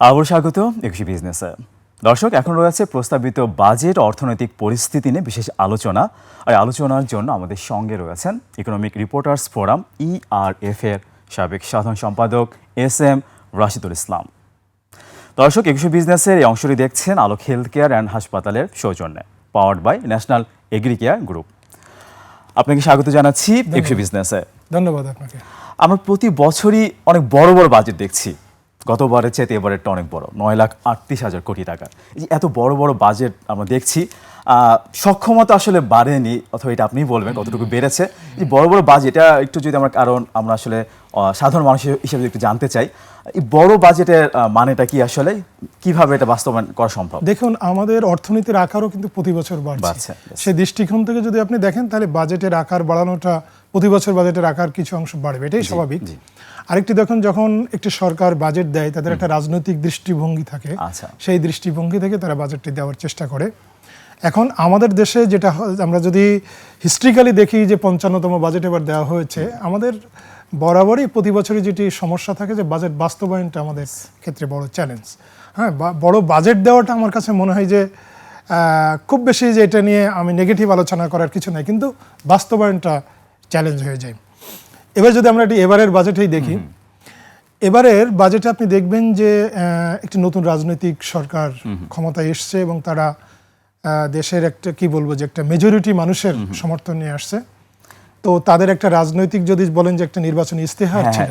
আবার স্বাগত একুশে বিজনেসে। দর্শক, এখন রয়েছে প্রস্তাবিত বাজেট অর্থনৈতিক পরিস্থিতি নিয়ে বিশেষ আলোচনা। আর আলোচনার জন্য আমাদের সঙ্গে রয়েছেন ইকোনমিক রিপোর্টার্স ফোরাম ERF এর সাবেক সাধারণ সম্পাদক SM রাশিদুল ইসলাম। দর্শক, একুশে বিজনেসের এই অংশটি দেখছেন আলোক হেলথ কেয়ার অ্যান্ড হাসপাতালের সৌজন্যে, powered by National Agricare Group. আপনাকে স্বাগত জানাচ্ছি একুশে বিজনেসে। ধন্যবাদ আপনাকে। আমরা প্রতি বছরই অনেক বড় বড় বাজেট দেখছি। গতবারের চাইতে এবারেরটা অনেক বড়, 9,38,000 কোটি টাকা। এই যে এত বড় বড় বাজেট আমরা দেখছি, সক্ষমতা আসলে বাড়েনি, অথবা এটা আপনি বলবেন কতটুকু বেড়েছে। এই বড় বড় বাজেট, এটা একটু যদি আমরা আসলে সাধারণ মানুষ হিসেবে একটু জানতে চাই, এই বড় বাজেটের মানেটা কি, আসলে কিভাবে এটা বাস্তবায়ন করা সম্ভব? দেখুন, আমাদের অর্থনীতির আকারও কিন্তু প্রতি বছর বাড়ছে। সেই দৃষ্টিকোণ থেকে যদি আপনি দেখেন, তাহলে বাজেটের আকার বাড়ানোটা, প্রতি বছর বাজেটের আকার কিছু অংশ বাড়বে, এটাই স্বাভাবিক। আরেকটি দেখুন, যখন একটি সরকার বাজেট দেয়, তাদের একটা রাজনৈতিক দৃষ্টিভঙ্গি থাকে, সেই দৃষ্টিভঙ্গি থেকে তারা বাজেটটি দেওয়ার চেষ্টা করে। এখন আমাদের দেশে যেটা, আমরা যদি হিস্ট্রিক্যালি দেখি যে 55তম বাজেট এবার দেওয়া হয়েছে, আমাদের বরাবরই প্রতি বছরই যেটি সমস্যা থাকে যে বাজেট বাস্তবায়নটা আমাদের ক্ষেত্রে বড় চ্যালেঞ্জ। হ্যাঁ, বড় বাজেট দেওয়াটা আমার কাছে মনে হয় যে খুব বেশি, যে এটা নিয়ে আমি নেগেটিভ আলোচনা করার কিছু নাই, কিন্তু বাস্তবায়নটা চ্যালেঞ্জ হয়ে যায়। এবার যদি আমরা এবারের বাজেটেই দেখি, এবারের বাজেটে আপনি দেখবেন যে একটি নতুন রাজনৈতিক সরকার ক্ষমতায় এসছে এবং তারা দেশের একটা, কি বলবো, যে একটা মেজরিটি মানুষের সমর্থন নিয়ে আসছে। তো তাদের একটা রাজনৈতিক, যদি বলেন যে একটা নির্বাচনী ইস্তেহার ছিল,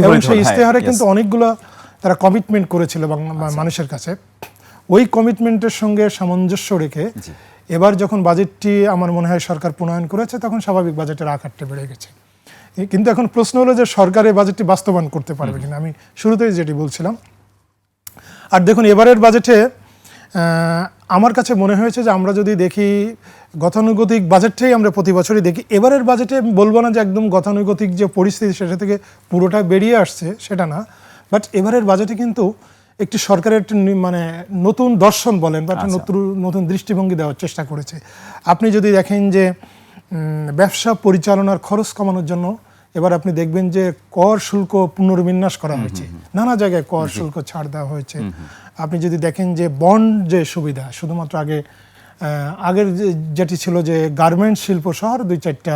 এবং সেই ইস্তেহারে কিন্তু অনেকগুলো তারা কমিটমেন্ট করেছিল মানুষের কাছে। ওই কমিটমেন্টের সঙ্গে সামঞ্জস্য রেখে এবার যখন বাজেটটি আমার মনে হয় সরকার প্রণয়ন করেছে, তখন স্বাভাবিক বাজেটের আকারটা বেড়ে গেছে। কিন্তু এখন প্রশ্ন হলো যে সরকার এই বাজেটটি বাস্তবায়ন করতে পারবে কিনা, আমি শুরুতেই যেটি বলছিলাম। আর দেখুন, এবারের বাজেটে আমার কাছে মনে হয়েছে যে আমরা যদি দেখি গতানুগতিক বাজেটটাই আমরা প্রতি বছরই দেখি, এবারের বাজেটে বলবো না যে একদম গতানুগতিক যে পরিস্থিতি সেটা থেকে পুরোটা বেরিয়ে আসছে, সেটা না। বাট এবারের বাজেটে কিন্তু একটি সরকারের একটি মানে নতুন দর্শন বলেন বা একটা নতুন দৃষ্টিভঙ্গি দেওয়ার চেষ্টা করেছে। আপনি যদি দেখেন যে ব্যবসা পরিচালনার খরচ কমানোর জন্য এবার আপনি দেখবেন যে কর শুল্ক পুনর্বিন্যাস করা হয়েছে, নানা জায়গায় কর শুল্ক ছাড় দেওয়া হয়েছে। আপনি যদি দেখেন যে বন্ড যে সুবিধা, শুধুমাত্র আগের যেটি ছিল যে গার্মেন্টস শিল্প সহ 2-4টা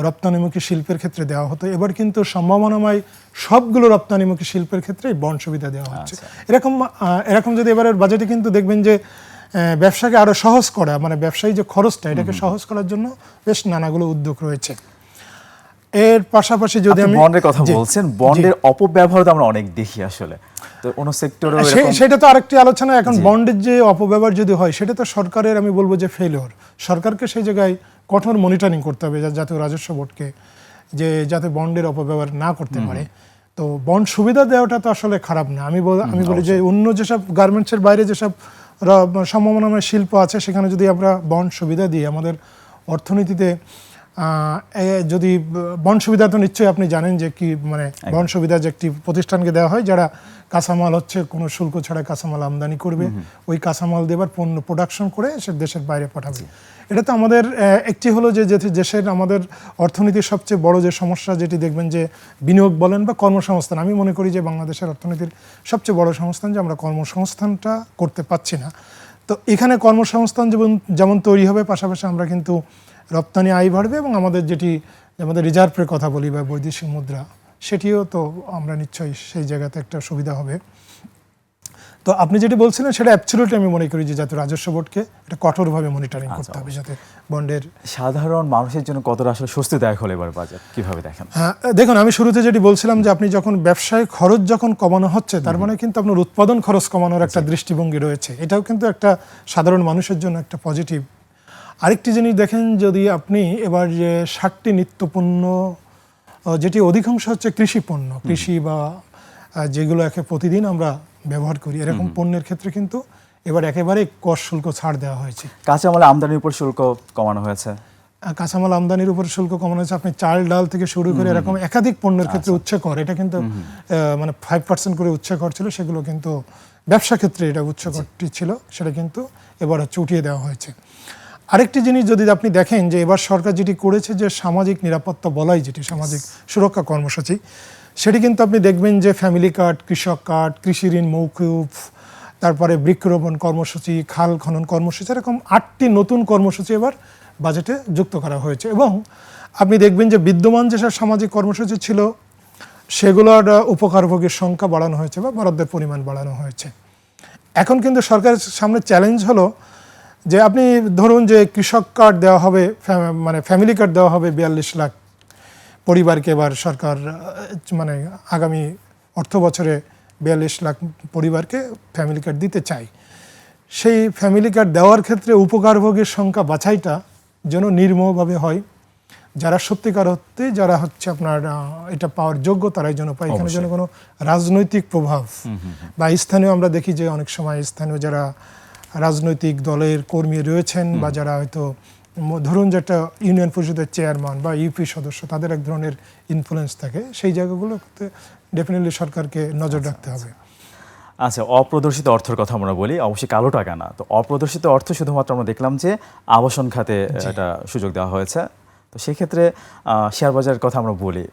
রপ্তানিমুখী শিল্পের ক্ষেত্রে দেওয়া হতো, এবার কিন্তু সম্ভাবনাময় সবগুলো রপ্তানিমুখী শিল্পের ক্ষেত্রে বন্ড সুবিধা দেওয়া হচ্ছে। এরকম যদি এবারের বাজেটে কিন্তু দেখবেন যে ব্যবসাকে আরো সহজ করা, মানে ব্যবসায়ী যে খরচটা, এটাকে সহজ করার জন্য বেশ নানাগুলো উদ্যোগ রয়েছে। এর পাশাপাশি যদি আমি বন্ডের কথা বলছেন, বন্ডের অপব্যবহার তো আমরা অনেক দেখি আসলে, তো কোন সেক্টরে সেটা তো আরেকটি আলোচনা। এখন বন্ডের যে অপব্যবহার যদি হয়, সেটা তো সরকারের, আমি বলবো যে ফেলিওর। সরকারকে সেই জায়গায় কঠোর মনিটরিং করতে হবে জাতীয় রাজস্ব বোর্ডকে, যে যাতে বন্ডের অপব্যবহার না করতে পারে। তো বন্ড সুবিধা দেওয়াটা তো আসলে খারাপ না। আমি বলি যে অন্য যেসব গার্মেন্টসের বাইরে যেসব সম্ভাবনাময় শিল্প আছে, সেখানে যদি আমরা বন্ড সুবিধা দিই, আমাদের অর্থনীতিতে যদি বন্ড সুবিধা, তো নিশ্চয়ই আপনি জানেন যে কি, মানে বন্ড সুবিধা যে একটি প্রতিষ্ঠানকে দেওয়া হয় যারা কাঁচামাল কোনো শুল্ক ছাড়া কাঁচামাল আমদানি করবে, ওই কাঁচামাল দেবার পণ্য প্রোডাকশন করে সে দেশের বাইরে পাঠাবে। এটা তো আমাদের একটি হলো যে দেশের, আমাদের অর্থনীতির সবচেয়ে বড় যে সমস্যা, যেটি দেখবেন যে বিনিয়োগ বলেন বা কর্মসংস্থান, আমি মনে করি যে বাংলাদেশের অর্থনীতির সবচেয়ে বড় সংস্থান যে আমরা কর্মসংস্থানটা করতে পারছি না। তো এখানে কর্মসংস্থান যেমন তৈরি হবে, পাশাপাশি আমরা কিন্তু রপ্তানি আয় বাড়বে, এবং আমাদের আমাদের রিজার্ভের কথা বলি বা বৈদেশিক মুদ্রা, সেটিও তো আমরা নিশ্চয়ই সেই জায়গাতে একটা সুবিধা হবে। তো আপনি যেটি বলছিলেন সেটা অ্যাবসলিউটলি আমি মনে করি যে জাতীয় রাজস্ব বোর্ডকে এটা কঠোরভাবে মনিটরিং করতে হবে, যাতে বন্ডের। সাধারণ মানুষের জন্য কতটা আসলে স্বস্তিদায়ক হলে এবার বাজেট কিভাবে দেখেন? হ্যাঁ, দেখুন, আমি শুরুতে যেটি বলছিলাম যে আপনি যখন ব্যবসায় খরচ যখন কমানো হচ্ছে, তার মানে কিন্তু আপনার উৎপাদন খরচ কমানোর একটা দৃষ্টিভঙ্গি রয়েছে। এটাও কিন্তু একটা সাধারণ মানুষের জন্য একটা পজিটিভ। আরেকটি জিনিস দেখেন, যদি আপনি এবার যে 60টি নিত্যপণ্য, যেটি অধিকাংশ হচ্ছে কৃষি পণ্য, কৃষি বা যেগুলো প্রতিদিন আমরা ব্যবহার করি, এরকম পণ্যের ক্ষেত্রে কিন্তু এবার একেবারে কর শুল্ক ছাড় দেওয়া হয়েছে। কাঁচামাল আমদানির উপর শুল্ক কমানো হয়েছে। কাঁচামাল আমদানির উপর শুল্ক কমানো হয়েছে। আপনি চাল ডাল থেকে শুরু করে এরকম একাধিক পণ্যের ক্ষেত্রে উচ্চ কর, এটা কিন্তু মানে 5% করে উচ্চ কর ছিল, সেগুলো কিন্তু ব্যবসা ক্ষেত্রে এটা উচ্চ করটি ছিল, সেটা কিন্তু এবার উঠিয়ে দেওয়া হয়েছে। আরেকটি জিনিস যদি আপনি দেখেন যে এবার সরকার যেটি করেছে যে সামাজিক নিরাপত্তা বলাই, যেটি সামাজিক সুরক্ষা কর্মসূচি, সেটি কিন্তু আপনি দেখবেন যে ফ্যামিলি কার্ড, কৃষক কার্ড, কৃষি ঋণ মৌকুফ, তারপরে বৃক্ষরোপণ কর্মসূচি, খাল খনন কর্মসূচি, এরকম 8টি নতুন কর্মসূচি এবার বাজেটে যুক্ত করা হয়েছে। এবং আপনি দেখবেন যে বিদ্যমান যেসব সামাজিক কর্মসূচি ছিল সেগুলোর উপকারভোগীর সংখ্যা বাড়ানো হয়েছে বা বরাদ্দের পরিমাণ বাড়ানো হয়েছে। এখন কিন্তু সরকারের সামনে চ্যালেঞ্জ হলো যে আপনি ধরুন যে কৃষক কার্ড দেওয়া হবে, মানে ফ্যামিলি কার্ড দেওয়া হবে 42 লাখ পরিবারকে। এবার সরকার মানে আগামী অর্থ বছরে 42 লাখ পরিবারকে ফ্যামিলি কার্ড দিতে চাই। সেই ফ্যামিলি কার্ড দেওয়ার ক্ষেত্রে উপকারভোগীর সংখ্যা বাছাইটা যেন নির্মমভাবে হয়। যারা সত্যিকার অর্থে যারা হচ্ছে আপনার এটা পাওয়ার যোগ্য তারাই যেন পায়। এখানে যেন কোনো রাজনৈতিক প্রভাব বা স্থানীয়, আমরা দেখি যে অনেক সময় স্থানীয় যারা রাজনৈতিক দলের কর্মী রয়েছেন বা যারা হয়তো ধরুন যে একটা ইউনিয়ন পরিষদের চেয়ারম্যান বা ইউপি সদস্য, তাদের এক ধরনের ইনফ্লুয়েন্স থাকে, সেই জায়গাগুলোতে ডেফিনেটলি সরকারকে নজর রাখতে হবে। আচ্ছা, অপ্রদর্শিত অর্থের কথা আমরা বলি, অবশ্যই কালো টাকা না। তো অপ্রদর্শিত অর্থ শুধুমাত্র আমরা দেখলাম যে আবাসন খাতে এটা সুযোগ দেওয়া হয়েছে। তো সেক্ষেত্রে শেয়ার বাজারের কথা আমরা বলি,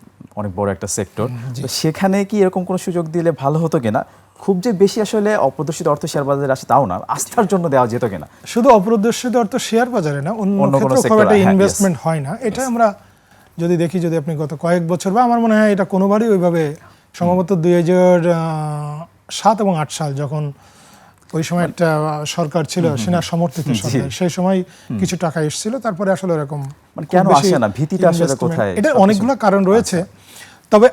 অনেক বড় একটা সেক্টর। তো সেখানে কি এরকম কোনো সুযোগ দিলে ভালো হতো কিনা? খুব যে বেশি আসলে অপ্রদর্শিত অর্থ শেয়ার বাজারে আসে তাও না, আস্থার জন্য দেওয়া যেত কিনা? শুধু অপ্রদর্শিত অর্থ শেয়ার বাজারে না, অন্য ক্ষেত্রেও খুব একটা ইনভেস্টমেন্ট হয় না। এটা আমরা যদি দেখি, যদি আপনি গত কয়েক বছর বা আমার মনে হয় এটা কোনোবারই ওইভাবে, সম্ভবত 2007 এবং 8 সাল যখন ওই সময় একটা সরকার ছিল সেনা সমর্থিত সরকার, সেই সময় কিছু টাকা এসেছিল, তারপরে আসলে এরকম কেন আসে না, ভীতিটা আসলে কোথায়? এটা অনেকগুলো কারণ রয়েছে। তবে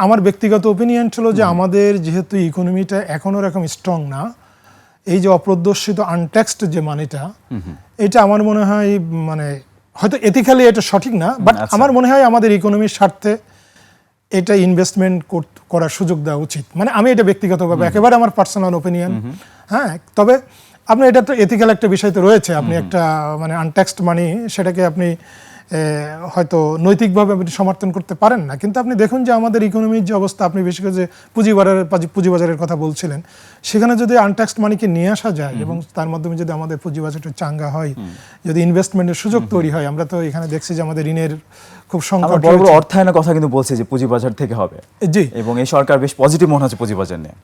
আমার ব্যক্তিগত ওপিনিয়ন ছিল যে আমাদের যেহেতু ইকোনমিটা এখনো এরকম স্ট্রং না, এই যে অপ্রদর্শিত আনট্যাক্সড যে মানিটা, এটা আমার মনে হয় মানে হয়তো এথিক্যালি এটা সঠিক না, বাট আমার মনে হয় আমাদের ইকোনমির স্বার্থে এটা ইনভেস্টমেন্ট করার সুযোগ দেওয়া উচিত। মানে আমি এটা ব্যক্তিগতভাবে, একেবারে আমার পার্সোনাল ওপিনিয়ন। হ্যাঁ, তবে আপনার এটা তো এথিক্যাল একটা বিষয় তো রয়েছে। আপনি একটা মানে আনট্যাক্সড মানি, সেটাকে আপনি হয়তো নৈতিকভাবে আপনি সমর্থন করতে পারেন না, কিন্তু আপনি দেখুন যে আমাদের ইকোনমির যে অবস্থা, আপনি বেশি করে যে পুঁজিবাজারের কথা বলছিলেন, সেখানে যদি আনট্যাক্সড মানিকে নিয়ে আসা যায় এবং তার মাধ্যমে যদি আমাদের পুঁজিবাজারটা চাঙ্গা হয়, যদি ইনভেস্টমেন্টের সুযোগ তৈরি হয়, আমরা তো এখানে দেখছি যে আমাদের ঋণের খুব সংকট। বড় বড় অর্থায়নের কথা কিন্তু বলছে যে পুঁজিবাজার থেকে হবে। জি, এবং এই সরকার বেশ পজিটিভ মনে হচ্ছে পুঁজিবাজার নিয়ে।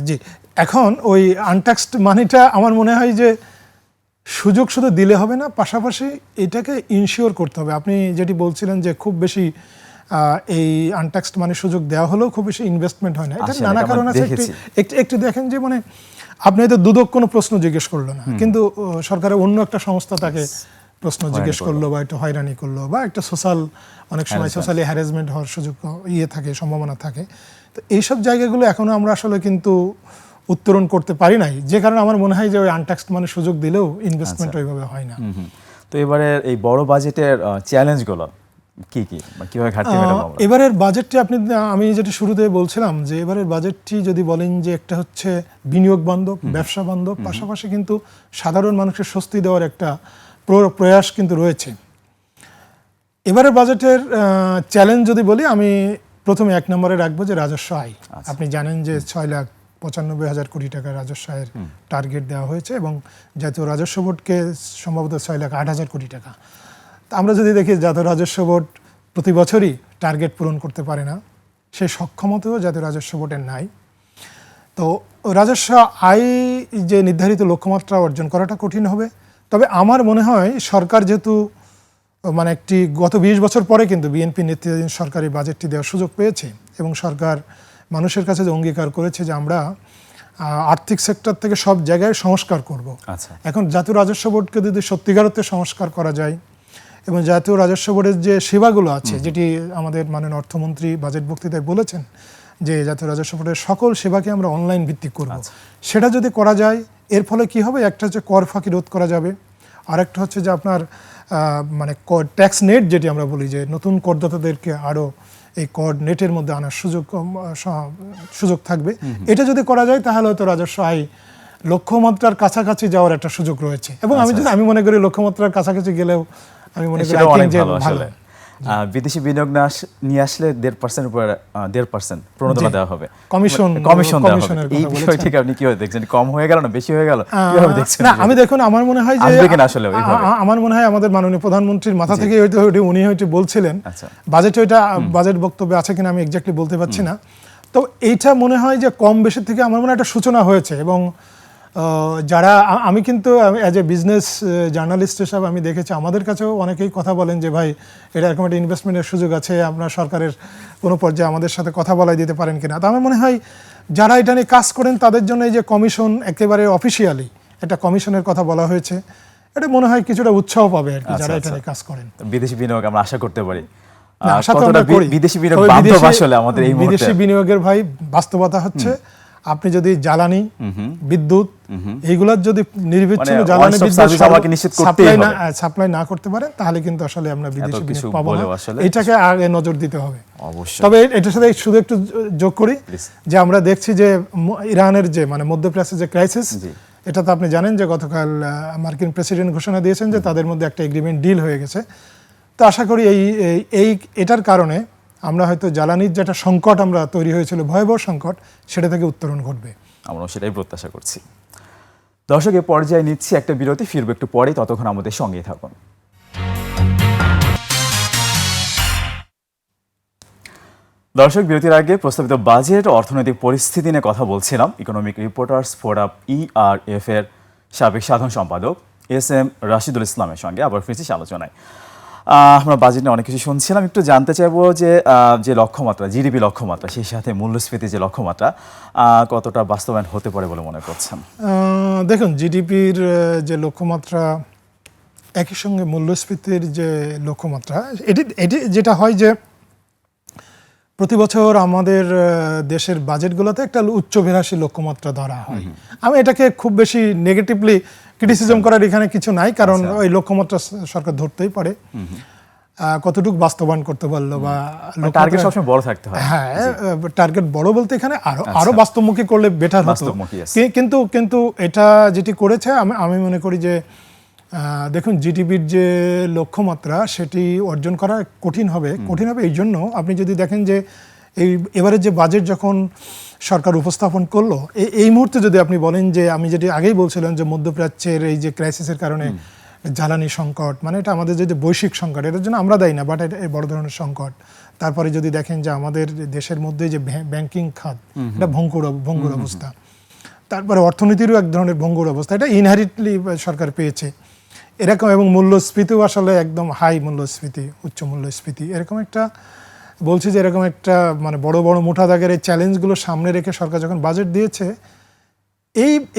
জি, এখন ওই আনট্যাক্সড মানিটা আমার মনে হয় যে সুযোগ শুধু দিলে হবে না, পাশাপাশি এটাকে ইনশিওর করতে হবে। আপনি যেটি বলছিলেন যে খুব বেশি এই আনট্যাক্সড মানি সুযোগ দেওয়া হলেও খুব বেশি ইনভেস্টমেন্ট হয় না, এটা নানা কারণ আছে। একটু দেখেন যে মানে আপনি হয়তো দুদক কোনো প্রশ্ন জিজ্ঞেস করলো না, কিন্তু সরকারের অন্য একটা সংস্থা তাকে প্রশ্ন জিজ্ঞেস করলো বা একটু হয়রানি করলো বা একটা অনেক সময় সোশ্যালি হ্যারাসমেন্ট হওয়ার সুযোগ থাকে, সম্ভাবনা থাকে। তো এইসব জায়গাগুলো এখনো আমরা আসলে কিন্তু উত্তরণ করতে পারি নাই, যে কারণে আমার মনে হয় যে ওই আনট্যাক্সড মানে সুযোগ দিলেও ইনভেস্টমেন্ট ওইভাবে হয় না। তো এবারে এই বড় বাজেটের চ্যালেঞ্জগুলো কি কি, কিভাবে ঘাটতি মেটাবো আমরা? এবারের বাজেটটি আমি যেটা শুরুতে বলছিলাম যে এবারের বাজেটটি যদি বলেন যে একটা হচ্ছে বিনিয়োগ বান্ধব, ব্যবসা বান্ধব, পাশাপাশি কিন্তু সাধারণ মানুষের স্বস্তি দেওয়ার একটা প্রয়াস কিন্তু রয়েছে। এবারের বাজেটের চ্যালেঞ্জ যদি বলি, আমি প্রথমে 1 নম্বরে রাখবো যে রাজস্ব আয়। আপনি জানেন যে 6,95,000 কোটি টাকা রাজস্ব আয়ের টার্গেট দেওয়া হয়েছে এবং জাতীয় রাজস্ব বোর্ডকে সম্ভবত 6,08,000 কোটি টাকা। তা আমরা যদি দেখি জাতীয় রাজস্ব বোর্ড প্রতি বছরই টার্গেট পূরণ করতে পারে না, সেই সক্ষমতাও জাতীয় রাজস্ব বোর্ডের নাই। তো রাজস্ব আয় যে নির্ধারিত লক্ষ্যমাত্রা অর্জন করাটা কঠিন হবে। তবে আমার মনে হয় সরকার যেহেতু মানে একটি গত 20 বছর পরে কিন্তু বিএনপি নেতৃত্বাধীন সরকারি বাজেটটি দেওয়ার সুযোগ পেয়েছে এবং সরকার মানুষের কাছে যে অঙ্গীকার করেছে যে আমরা আর্থিক সেক্টর থেকে সব জায়গায় সংস্কার করব। এখন জাতীয় রাজস্ব বোর্ডকে যদি সত্যিকার অর্থে সংস্কার করা যায় এবং জাতীয় রাজস্ব বোর্ডের যে সেবাগুলো আছে, যেটি আমাদের মাননীয় অর্থমন্ত্রী বাজেট বক্তৃতায় বলেছেন যে জাতীয় রাজস্ব বোর্ডের সকল সেবাকে আমরা অনলাইন ভিত্তিক করব, সেটা যদি করা যায় এর ফলে কি হবে, একটা হচ্ছে কর ফাঁকি রোধ করা যাবে, আরেকটা হচ্ছে যে আপনার মানে ট্যাক্স নেট যেটি আমরা বলি যে নতুন করদাতাদেরকে আরও এই কর নেটের মধ্যে আনার সুযোগ থাকবে। এটা যদি করা যায় তাহলে হয়তো রাজস্ব আয় লক্ষ্যমাত্রার কাছাকাছি যাওয়ার একটা সুযোগ রয়েছে এবং আমি মনে করি লক্ষ্যমাত্রার কাছাকাছি গেলেও আমি মনে করি যে ভালো। বিদেশি বিনিয়োগ নিয়ে আসলে 1.5% উপর 1.5% প্রণোদনা দেওয়া হবে, কমিশন দেওয়া হবে। এই বিষয়টিকে আপনি কিভাবে দেখছেন? কম হয়ে গেল না বেশি হয়ে গেল, কিভাবে দেখছেন? না, আমি দেখুন, আমার মনে হয় যে আসলে আমার মনে হয় আমাদের মাননীয় প্রধানমন্ত্রীর মাথা থেকে উনি হয়তো বলছিলেন, বাজেট বাজেট বক্তব্যে আছে কিনা আমি এক্স্যাক্টলি বলতে পারছি না। তো এইটা মনে হয় যে কম বেশি থেকে আমার মনে হয় একটা সূচনা হয়েছে। এবং যারা আমি কিন্তু অ্যাজ এ বিজনেস জার্নালিস্ট হিসাবে আমি দেখেছি, আমাদের কাছেও অনেকেই কথা বলেন যে ভাই এটা এরকম একটা ইনভেস্টমেন্টের সুযোগ আছে, আপনার সরকারের কোনো পর্যায়ে আমাদের সাথে কথা বলাই দিতে পারেন কিনা। তো আমার মনে হয় যারা এটা নিয়ে কাজ করেন তাদের জন্য এই যে কমিশন, একেবারে অফিসিয়ালি একটা কমিশনের কথা বলা হয়েছে, এটা মনে হয় কিছুটা উৎসাহ পাবে আর কি, যারা এটা নিয়ে কাজ করেন। বিদেশি বিনিয়োগ আমরা আশা করতে পারি। বিদেশি বিনিয়োগের ভাই বাস্তবতা হচ্ছে, আপনি যদি জ্বালানি, বিদ্যুৎ এইগুলোর যদি নির্বিচ্ছিন্ন জ্বালানি সাপ্লাই না করতে পারে, তাহলে কিন্তু আসলে আমরা বিদেশি বিনিয়োগ পাবো না। এটাকে আগে নজর দিতে হবে। তবে এটার সাথে শুধু একটু যোগ করি যে আমরা দেখছি যে ইরানের যে মধ্যপ্রাচ্যের যে ক্রাইসিস, এটা তো আপনি জানেন যে গতকাল মার্কিন প্রেসিডেন্ট ঘোষণা দিয়েছেন যে তাদের মধ্যে একটা এগ্রিমেন্ট ডিল হয়ে গেছে। তো আশা করি এটার কারণে আমরা হয়তো জ্বালানির যেটা সংকট আমরা তৈরি হয়েছিল, ভয়াবহ সংকট, সেটা থেকে উত্তরণ ঘটবে। আমরা সেটাই প্রত্যাশা করছি। দর্শক, এ পর্যায়ে নিচ্ছি একটা বিরতি, ফিরবো একটু পরেই, ততক্ষণ আমাদের সঙ্গেই থাকুন। দর্শক, বিরতির আগে প্রস্তাবিত বাজেট অর্থনৈতিক পরিস্থিতি নিয়ে কথা বলছিলাম ইকোনমিক রিপোর্টার্স ফোরাম ERF এর সাবেক সাধারণ সম্পাদক SM রাশিদুল ইসলামের সঙ্গে। আবার ফিরছি আলোচনায়। আমরা বাজেট নিয়ে অনেক কিছু শুনছিলাম, একটু জানতে চাইবো যে লক্ষ্যমাত্রা, জিডিপি লক্ষ্যমাত্রা, সেই সাথে মূল্যস্ফীতির যে লক্ষ্যমাত্রা, কতটা বাস্তবায়ন হতে পারে বলে মনে করছেন? দেখুন, জিডিপির যে লক্ষ্যমাত্রা, একই সঙ্গে মূল্যস্ফীতির যে লক্ষ্যমাত্রা, এটি যেটা হয় যে প্রতি বছর আমাদের দেশের বাজেটগুলোতে একটা উচ্চাভিলাষী লক্ষ্যমাত্রা ধরা হয়। আমি এটাকে খুব বেশি নেগেটিভলি ক্রিটিসিজম করার এখানে কিছু নাই, কারণ ওই লক্ষ্যমাত্রা সরকার ধরতেই পারে। কতটুকু বাস্তবায়ন করতে পারলো বা টার্গেট সবসময় বড় থাকতে হয়। হ্যাঁ, টার্গেট বড় বলতে এখানে আরো বাস্তবমুখী করলে বেটার হতো। কিন্তু এটা যেটি করেছে, আমি মনে করি যে দেখুন, জিডিপির যে লক্ষ্যমাত্রা সেটি অর্জন করা কঠিন হবে এই জন্য। আপনি যদি দেখেন যে এবারে যে বাজেট যখন সরকার উপস্থাপন করলো, এই মুহূর্তে যদি আপনি বলেন যে আমি যেটি আগেই বলছিলাম যে মধ্যপ্রাচ্যের এই যে ক্রাইসিসের কারণে জ্বালানি সংকট, এটা আমাদের যে বৈশ্বিক সংকট, এটার জন্য আমরা দায়ী না, বাট এটা বড় ধরনের সংকট। তারপরে যদি দেখেন যে আমাদের দেশের মধ্যে যে ব্যাংকিং খাত, এটা ভঙ্গুর অবস্থা, তারপরে অর্থনীতিরও এক ধরনের ভঙ্গুর অবস্থা, এটা ইনহেরিটলি সরকার পেয়েছে এরকম। এবং মূল্যস্ফীতিও আসলে একদম হাই মূল্যস্ফীতি, উচ্চ মূল্যস্ফীতি, এরকম একটা বলছি যে এরকম একটা বড় বড় মোটা দাগের এই চ্যালেঞ্জগুলো সামনে রেখে সরকার যখন বাজেট দিয়েছে,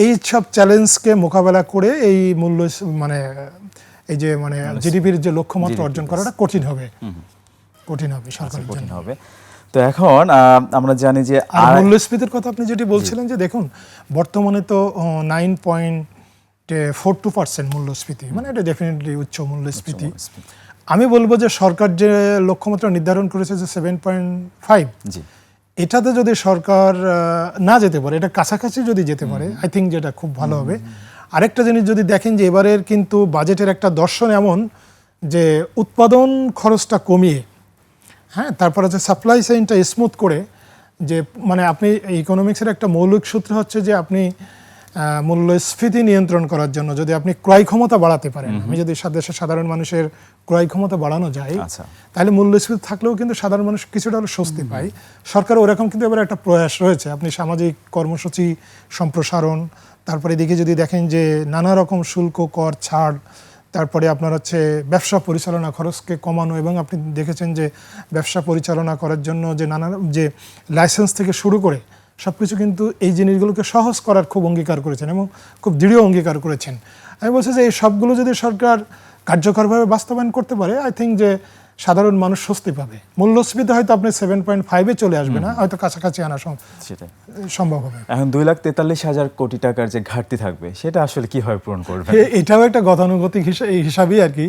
এই সব চ্যালেঞ্জকে মোকাবেলা করে এই এই যে জিডিপির যে লক্ষ্যমাত্রা অর্জন করাটা কঠিন হবে সরকারের জন্য। তো এখন আমরা জানি যে মূল্যস্ফীতির কথা আপনি যেটি বলছিলেন, যে দেখুন বর্তমানে তো 9.42% মূল্যস্ফীতি, এটা ডেফিনেটলি উচ্চ মূল্যস্ফীতি। আমি বলবো যে সরকার যে লক্ষ্যমাত্রা নির্ধারণ করেছে যে 7.5, এটাতে যদি সরকার না যেতে পারে, এটা কাছাকাছি যদি যেতে পারে, আই থিঙ্ক যেটা খুব ভালো হবে। আরেকটা জিনিস যদি দেখেন যে এবারের কিন্তু বাজেটের একটা দর্শন এমন যে উৎপাদন খরচটা কমিয়ে, হ্যাঁ, তারপর হচ্ছে সাপ্লাই চেইনটা স্মুথ করে, যে আপনি ইকোনমিক্সের একটা মৌলিক সূত্র হচ্ছে যে আপনি মূল্যস্ফীতি নিয়ন্ত্রণ করার জন্য যদি আপনি ক্রয় ক্ষমতা বাড়াতে পারেন, আমি যদি দেশের সাধারণ মানুষের ক্রয় ক্ষমতা বাড়ানো যায়, তাহলে মূল্যস্ফীতি থাকলেও কিন্তু সাধারণ মানুষ কিছুটা হলে স্বস্তি পায়। সরকার ওরকম কিন্তু এবার একটা প্রয়াস রয়েছে, আপনি সামাজিক কর্মসূচি সম্প্রসারণ, তারপরে এদিকে যদি দেখেন যে নানা রকম শুল্ক, কর ছাড়, তারপরে আপনার হচ্ছে ব্যবসা পরিচালনা খরচকে কমানো, এবং আপনি দেখেছেন যে ব্যবসা পরিচালনা করার জন্য যে নানা যে লাইসেন্স থেকে শুরু করে সব কিছু কিন্তু এই জিনিসগুলোকে সহজ করার খুব অঙ্গীকার করেছেন এবং খুব দৃঢ় অঙ্গীকার করেছেন। আমি বলছি যে এই সবগুলো যদি সরকার কার্যকরভাবে বাস্তবায়ন করতে পারে, আই থিঙ্ক যে সাধারণ মানুষ স্বস্তি পাবে। মূল্যস্ফীতি হয়তো আপনি 7.5-এ চলে আসবে না, হয়তো কাছাকাছি আনা সম্ভব হবে। এখন 2,43,000 কোটি টাকার যে ঘাটতি থাকবে, সেটা আসলে কিভাবে পূরণ করবে? এটাও একটা গতানুগতিক হিসাবই আর কি।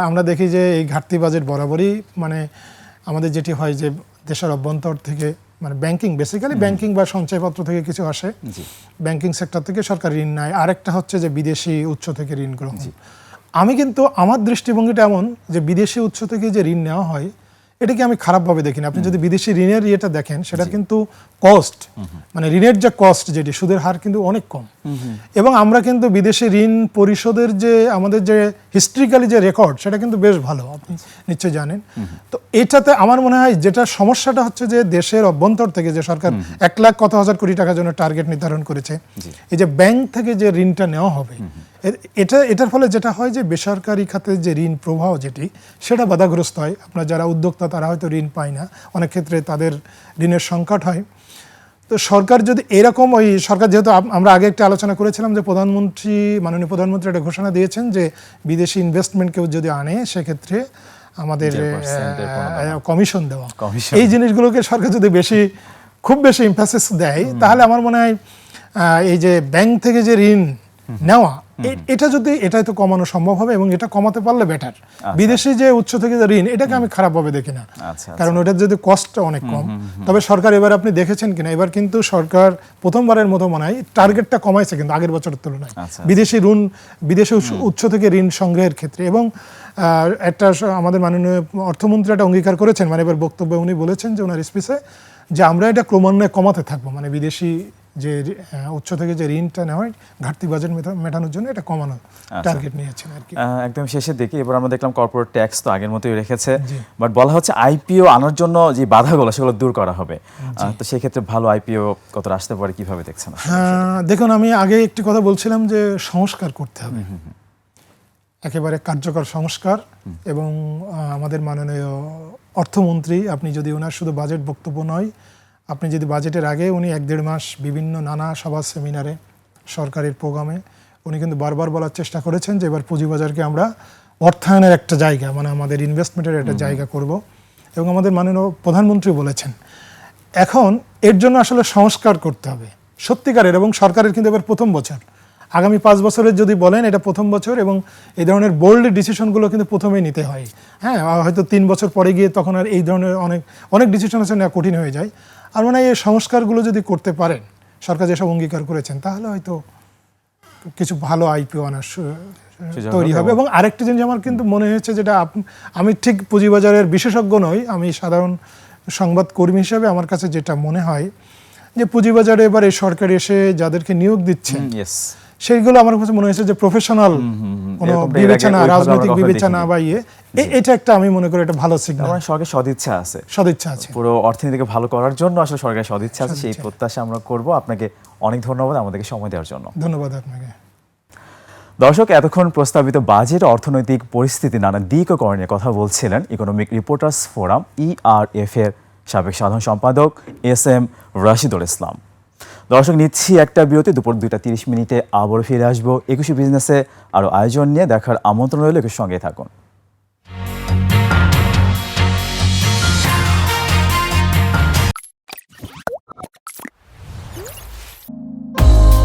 আমরা দেখি যে এই ঘাটতি বাজেট বরাবরই আমাদের যেটি হয় যে দেশের অভ্যন্তর থেকে ব্যাংকিং, বেসিক্যালি ব্যাংকিং বা সঞ্চয়পত্র থেকে কিছু আসে, ব্যাংকিং সেক্টর থেকে সরকার ঋণ নেয়, আরেকটা হচ্ছে যে বিদেশি উৎস থেকে ঋণ গ্রহণ। আমি কিন্তু আমার দৃষ্টিভঙ্গিটা এমন যে বিদেশি উৎস থেকে যে ঋণ নেওয়া হয় এটাকে আমি খারাপভাবে দেখি না। আপনি যদি বিদেশি ঋণের ইয়েটা দেখেন সেটা কিন্তু কস্ট, মানে ঋণের যে কস্ট যেটি সুদের হার কিন্তু অনেক কম। এবং আমরা কিন্তু বিদেশি ঋণ পরিশোধের যে আমাদের যে হিস্ট্রিক্যালি যে রেকর্ড সেটা কিন্তু বেশ ভালো, আপনি নিশ্চয়ই জানেন। তো এটাতে আমার মনে হয় যেটা সমস্যাটা হচ্ছে যে দেশের অভ্যন্তর থেকে যে সরকার 1,00,000 কোটি টাকার জন্য টার্গেট নির্ধারণ করেছে, এই যে ব্যাংক থেকে যে ঋণটা নেওয়া হবে এটার ফলে যেটা হয় যে বেসরকারি খাতে যে ঋণ প্রবাহ যেটি সেটা বাধাগ্রস্ত হয়। আপনার যারা উদ্যোক্তা তারা হয়তো ঋণ পায় না, অনেক ক্ষেত্রে তাদের ঋণের সংকট হয়। তো সরকার যদি এরকম ওই সরকার যেহেতু আমরা আগে একটা আলোচনা করেছিলাম যে মাননীয় প্রধানমন্ত্রী একটা ঘোষণা দিয়েছেন যে বিদেশি ইনভেস্টমেন্ট কেউ যদি আনে সেক্ষেত্রে আমাদের কমিশন দেওয়া, এই জিনিসগুলোকে সরকার যদি খুব বেশি এমফাসিস দেয় তাহলে আমার মনে হয় এই যে ব্যাংক থেকে যে ঋণ নেওয়া এটা তো কমানো সম্ভব হবে এবং এটা কমাতে পারলে বেটার। বিদেশি যে উৎস থেকে যে ঋণ এটাকে আমি খারাপভাবে দেখি না, কারণ ওটার যদি কস্টটা অনেক কম। তবে সরকার এবার আপনি দেখেছেন কিনা, এবার কিন্তু সরকার প্রথমবারের মতো মনে হয় টার্গেটটা কমাইছে কিন্তু আগের বছরের তুলনায় বিদেশি উৎস থেকে ঋণ সংগ্রহের ক্ষেত্রে। এবং একটা আমাদের মাননীয় অর্থমন্ত্রী একটা অঙ্গীকার করেছেন, মানে এবার বক্তব্যে উনি বলেছেন যে ওনার স্পিচে যে আমরা এটা ক্রমান্বয়ে কমাতে থাকবো, মানে বিদেশি যে উৎস থেকে যে ঋণটা নেওয়া হয় ঘাটতি বাজেট মেটানোর জন্য এটা কমানো টার্গেট নিয়েছেন আর কি। একদম শেষের দিকে এবার আমরা দেখলাম কর্পোরেট ট্যাক্স তো আগের মতোই রেখেছে, বাট বলা হচ্ছে আইপিও আনার জন্য যে বাধাগুলো সেগুলো দূর করা হবে। তো সেই ক্ষেত্রে ভালো আইপিও কতটা আসতে পারে, কিভাবে দেখছেন? দেখুন, আমি আগে একটি কথা বলছিলাম যে সংস্কার করতে হবে, একেবারে কার্যকর সংস্কার। এবং আমাদের মাননীয় অর্থমন্ত্রী, আপনি যদি ওনার শুধু বাজেট বক্তব্য নয়, আপনি যদি বাজেটের আগে উনি 1-1.5 মাস বিভিন্ন নানা সভা সেমিনারে সরকারের প্রোগ্রামে উনি কিন্তু বারবার বলার চেষ্টা করেছেন যে এবার পুঁজিবাজারকে আমরা অর্থায়নের একটা জায়গা, মানে আমাদের ইনভেস্টমেন্টের একটা জায়গা করব। এবং আমাদের মাননীয় প্রধানমন্ত্রী বলেছেন এখন এর জন্য আসলে সংস্কার করতে হবে সত্যিকারের। এবং সরকারের কিন্তু এবার প্রথম বছর, আগামী 5 বছরের যদি বলেন এটা প্রথম বছর, এবং এই ধরনের বোল্ড ডিসিশনগুলো কিন্তু প্রথমেই নিতে হয়। হ্যাঁ, হয়তো 3 বছর পরে গিয়ে তখন আর এই ধরনের অনেক ডিসিশন আছে নেওয়া কঠিন হয়ে যায়। আর মানে এই সংস্কারগুলো যদি করতে পারেন, সরকার যেসব অঙ্গীকার করেছেন, তাহলে হয়তো কিছু ভালো আইপিও আনার তৈরি হবে। এবং আরেকটি জিনিস আমার কিন্তু মনে হয়েছে, যেটা আমি ঠিক পুঁজিবাজারের বিশেষজ্ঞ নই, আমি সাধারণ সংবাদকর্মী হিসেবে আমার কাছে যেটা মনে হয় যে পুঁজিবাজারে এবার এই সরকার এসে যাদেরকে নিয়োগ দিচ্ছে সেইগুলো আমার কাছে মনে হয়েছে যে প্রফেশনাল কোনো বিবেচনা, রাজনৈতিক বিবেচনা বা এটা একটা আমি মনে করি একটা ভালো সিগন্যাল। সরকার সদিচ্ছা আছে পুরো অর্থনীতিকে ভালো করার জন্য, আসলে সরকারের সদিচ্ছা আছে, সেই প্রত্যাশা আমরা করব। আপনাকে অনেক ধন্যবাদ আমাদেরকে সময় দেওয়ার জন্য। ধন্যবাদ আপনাকে। দর্শক, এতক্ষণ প্রস্তাবিত বাজেট, অর্থনৈতিক পরিস্থিতি, নানা দিক ও করণীয় কথা বলছিলেন ইকোনমিক রিপোর্টার্স ফোরাম ERF এর সাবেক সাধারণ সম্পাদক SM রাশিদুল ইসলাম। দর্শক, নিচ্ছি একটা বিরতি। দুপুর 2:30 আবারও ফিরে আসবো 21 বিজনেসে আরও আয়োজন নিয়ে। দেখার আমন্ত্রণ রইল, একুশ সঙ্গে থাকুন।